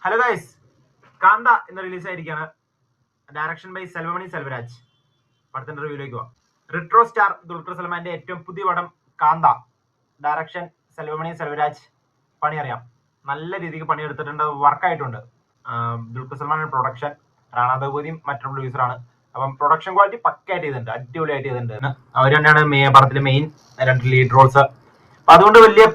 Hello guys, കാന്ത ഇന്ന് release ആയിരിക്കുകയാണ്. Direction by Selvamani Selvaraj. പടത്തിന്റെ റിവ്യൂലേക്ക് പോവാം. റിട്രോ സ്റ്റാർ ദുൽഖർ സൽമാന്റെ ഏറ്റവും പുതിയ പടം കാന്ത. ഡയറക്ഷൻ സെൽവമണി സെൽവരാജ്. പണി അറിയാം, നല്ല രീതിക്ക് പണിയെടുത്തിട്ടുണ്ട്, വർക്കായിട്ടുണ്ട്. ദുൽഖർ സൽമാൻ പ്രൊഡക്ഷൻ, റാണാ ദൗപതിയും മറ്റൊരു പ്രൊഡ്യൂസറാണ്. അപ്പം പ്രൊഡക്ഷൻ ക്വാളിറ്റി പക്കയായിട്ട് ചെയ്തിട്ടുണ്ട്, അടിപൊളിയായിട്ട് ചെയ്തിട്ടുണ്ട്. അവർ തന്നെയാണ് പടത്തിലെ മെയിൻ 2 ലീഡ് റോൾസ്. അപ്പൊ അതുകൊണ്ട് വലിയ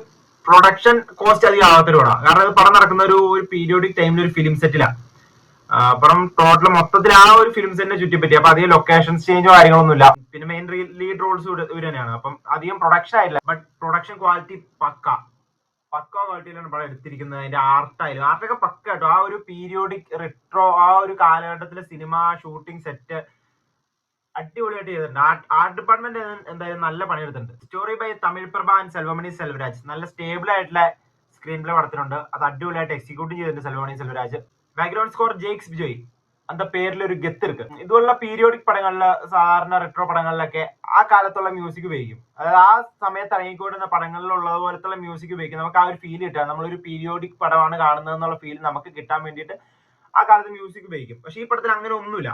പ്രൊഡക്ഷൻ കോസ്റ്റ് അധികം ആവാത്തൊരു പടമാണ്. കാരണം അത് പടം നടക്കുന്ന ഒരു പീരിയോഡിക് ടൈമിൽ ഒരു ഫിലിം സെറ്റിലാണ്. പടം ടോട്ടൽ മൊത്തത്തിൽ ആ ഒരു ഫിലിം സെറ്റിനെ ചുറ്റിപ്പറ്റി. അപ്പൊ അധികം ലൊക്കേഷൻസ് ചേഞ്ചോ കാര്യങ്ങളൊന്നുമില്ല. പിന്നെ മെയിൻ ലീഡ് റോൾസ് ഇവർ തന്നെയാണ്. അപ്പം അധികം പ്രൊഡക്ഷൻ ആയില്ല, ബട്ട് പ്രൊഡക്ഷൻ ക്വാളിറ്റി പക്ക ക്വാളിറ്റിയിലാണ് പടം എടുത്തിരിക്കുന്നത്. അതിന്റെ ആർട്ടൊക്കെ പക്ക കേട്ടോ. ആ ഒരു പീരിയോഡിക് റിട്രോ, ആ ഒരു കാലഘട്ടത്തിലെ സിനിമ ഷൂട്ടിംഗ് സെറ്റ് അടിപൊളിയായിട്ട് ചെയ്തിട്ടുണ്ട്. ആർട്ട് ഡിപ്പാർട്ട്മെന്റ് എന്തായാലും നല്ല പണിയെടുത്തിട്ടുണ്ട്. Story by Tamil Prabha and Selvamani Selvaraj. നല്ല സ്റ്റേബിൾ ആയിട്ടുള്ള സ്ക്രീൻ പ്ലേ പടത്തിനുണ്ട്. അത് അടിപൊളിയായിട്ട് എക്സിക്യൂട്ട് ചെയ്തിട്ടുണ്ട് സെൽവമണി സെൽവരാജ്. Background score Jakes Bejoy. அந்த പേരിൽ ഒരു ഗത്ത് ഇருக்கு. ഇതുപോലുള്ള പീരിയോഡിക് പടങ്ങളില്, സാധാരണ റെട്രോ പടങ്ങളിലൊക്കെ ആ കാലത്തുള്ള മ്യൂസിക് ഉപയോഗിക്കും. അതായത് ആ സമയത്ത് ഇറങ്ങിക്കൊണ്ടിരുന്ന പടങ്ങളിലുള്ളത് പോലത്തുള്ള മ്യൂസിക് ഉപയോഗിക്കും. നമുക്ക് ആ ഒരു ഫീൽ കിട്ടുക, നമ്മളൊരു പീരിയോഡിക് പടമാണ് കാണുന്നത് എന്നുള്ള ഫീൽ നമുക്ക് കിട്ടാൻ വേണ്ടിയിട്ട് ആ കാലത്ത് മ്യൂസിക് ഉപയോഗിക്കും. പക്ഷെ ഈ പടത്തിൽ അങ്ങനെ ഒന്നുമില്ല.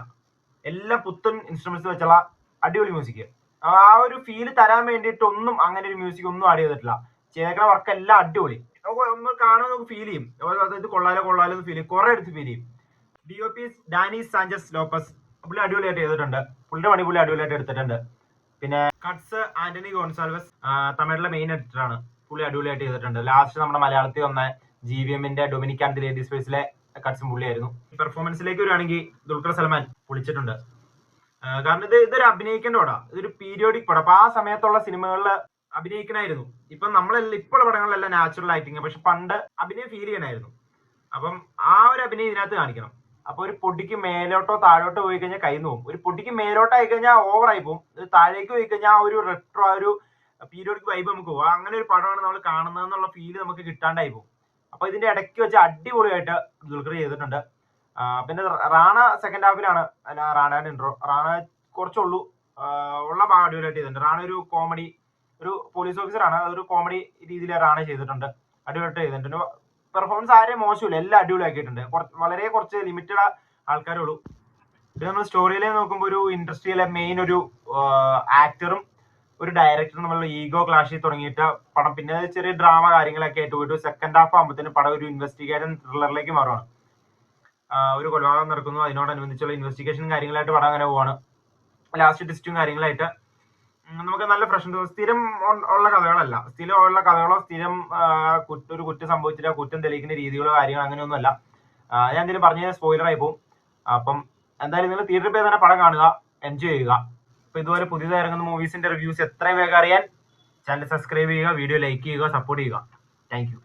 എല്ലാം പുത്തൻ ഇൻസ്ട്രുമെന്റ്സ് വെച്ചുള്ള അടിപൊളി മ്യൂസിക്. ആ ഒരു ഫീൽ തരാൻ വേണ്ടിയിട്ട് ഒന്നും അങ്ങനെ ഒരു മ്യൂസിക് ഒന്നും ആഡ് ചെയ്തിട്ടില്ല. ചെയ്തേക്കുന്ന വർക്ക് എല്ലാം അടിപൊളി. നമ്മൾ കാണുമ്പോൾ നമുക്ക് ഫീൽ ചെയ്യും, ഇത് കൊള്ളാലോ എന്ന് ഫീൽ ചെയ്യും, കുറെ എടുത്ത് ഫീൽ ചെയ്യും. DOP Danis Sanchez Lopez. പുള്ളി അടിപൊളിയായിട്ട് ചെയ്തിട്ടുണ്ട്. പുള്ളിയുടെ പണി പുള്ളി അടിപൊളിയായിട്ട് എടുത്തിട്ടുണ്ട്. പിന്നെ കട്സ് ആന്റണി ഗോൺസാൽവസ്, തമിഴിലെ മെയിൻ എഡിറ്ററാണ്. പുള്ളി അടിപൊളിയായിട്ട് ചെയ്തിട്ടുണ്ട്. ലാസ്റ്റ് നമ്മുടെ മലയാളത്തിൽ വന്ന GVMന്റെ ഡൊമിനിക് ആൻഡ് ദി ലേഡീസ് സ്പേസിലെ കട്സും പുള്ളിയായിരുന്നു. പെർഫോമൻസിലേക്ക് വരികയാണെങ്കിൽ ദുൽഖർ സൽമാൻ പൊളിച്ചിട്ടുണ്ട്. കാരണം ഇതൊരു അഭിനയിക്കേണ്ട പടം, ഇതൊരു പീരിയോഡിക് പടം. അപ്പൊ ആ സമയത്തുള്ള സിനിമകളിൽ അഭിനയിക്കണമായിരുന്നു. ഇപ്പൊ നമ്മളെല്ലാം ഇപ്പോഴുള്ള പടങ്ങളിലെല്ലാം നാച്ചുറൽ ആയിട്ടിങ്, പക്ഷെ പണ്ട് അഭിനയം ഫീൽ ചെയ്യണമായിരുന്നു. അപ്പം ആ ഒരു അഭിനയം ഇതിനകത്ത് കാണിക്കണം. അപ്പൊ ഒരു പൊടിക്ക് മേലോട്ടോ താഴോട്ടോ പോയി കഴിഞ്ഞാൽ കയ്യിൽ പോകും. ഒരു പൊടിക്ക് മേലോട്ടോ ആയി കഴിഞ്ഞാൽ ഓവറായി പോകും. താഴേക്ക് പോയി കഴിഞ്ഞാൽ ആ ഒരു റെട്രോ, ആ ഒരു പീരിയോഡിക് വൈബ് നമുക്ക് പോകും. അങ്ങനെ ഒരു പടമാണ് നമ്മൾ കാണുന്നതെന്നുള്ള ഫീല് നമുക്ക് കിട്ടാണ്ടായി പോകും. അപ്പൊ ഇതിന്റെ ഇടയ്ക്ക് വെച്ച് അടിപൊളിയായിട്ട് ദുൽഖർ ചെയ്തിട്ടുണ്ട്. പിന്നെ റാണ സെക്കൻഡ് ഹാഫിലാണ് റാണയുടെ ഇൻട്രോ. റാണ കുറച്ചുള്ളൂ, ഉള്ള ഭാഗം അടിപൊളിയായിട്ട് ചെയ്തിട്ടുണ്ട്. റാണ ഒരു കോമഡി, ഒരു പോലീസ് ഓഫീസറാണ്, അതൊരു കോമഡി രീതിയിൽ റാണ ചെയ്തിട്ടുണ്ട്, അടിപൊളിയായിട്ട് ചെയ്തിട്ടുണ്ട്. പെർഫോമൻസ് ആരെയും മോശമില്ല, എല്ലാം അടിപൊളിയാക്കിയിട്ടുണ്ട്. വളരെ കുറച്ച് ലിമിറ്റഡ് ആൾക്കാരേ ഉള്ളൂ. പിന്നെ നമ്മൾ സ്റ്റോറിയിലെ നോക്കുമ്പോൾ ഒരു ഇൻഡസ്ട്രിയിലെ മെയിൻ ഒരു ആക്ടറും ഒരു ഡയറക്ടറും തമ്മിലുള്ള ഈഗോ ക്ലാഷിൽ തുടങ്ങിയിട്ട് പടം പിന്നെ ചെറിയ ഡ്രാമ കാര്യങ്ങളൊക്കെ ആയിട്ട് പോയിട്ട് സെക്കൻഡ് ഹാഫ് ആകുമ്പോഴത്തേന് പടം ഒരു ഇൻവെസ്റ്റിഗേഷൻ ത്രില്ലറിലേക്ക് മാറുകയാണ്. ഒരു കൊലപാതകം നടക്കുന്നു, അതിനോടനുബന്ധിച്ചുള്ള ഇൻവെസ്റ്റിഗേഷനും കാര്യങ്ങളായിട്ട് പടം അങ്ങനെ പോവാണ്. ലാസ്റ്റ് ട്വിസ്റ്റും കാര്യങ്ങളായിട്ട് നമുക്ക് നല്ല പ്രശ്നം. സ്ഥിരം ഉള്ള കഥകളല്ല, സ്ഥിരം ഉള്ള കഥകളോ സ്ഥിരം ഒരു കുറ്റം സംഭവിച്ചിട്ട് കുറ്റം തെളിയിക്കുന്ന രീതികളോ കാര്യങ്ങളോ അങ്ങനെയൊന്നുമല്ല. ഞാൻ എന്തെങ്കിലും പറഞ്ഞു സ്പോയിലർ ആയി പോകും. അപ്പം എന്തായാലും നിങ്ങൾ തിയേറ്ററിൽ പോയി തന്നെ പടം കാണുക, എൻജോയ് ചെയ്യുക. അപ്പൊ ഇതുപോലെ പുതിയതായി ഇറങ്ങുന്ന മൂവീസിന്റെ റിവ്യൂസ് എത്രയും വേഗം അറിയാൻ ചാനൽ സബ്സ്ക്രൈബ് ചെയ്യുക, വീഡിയോ ലൈക്ക് ചെയ്യുക, സപ്പോർട്ട് ചെയ്യുക. Thank you.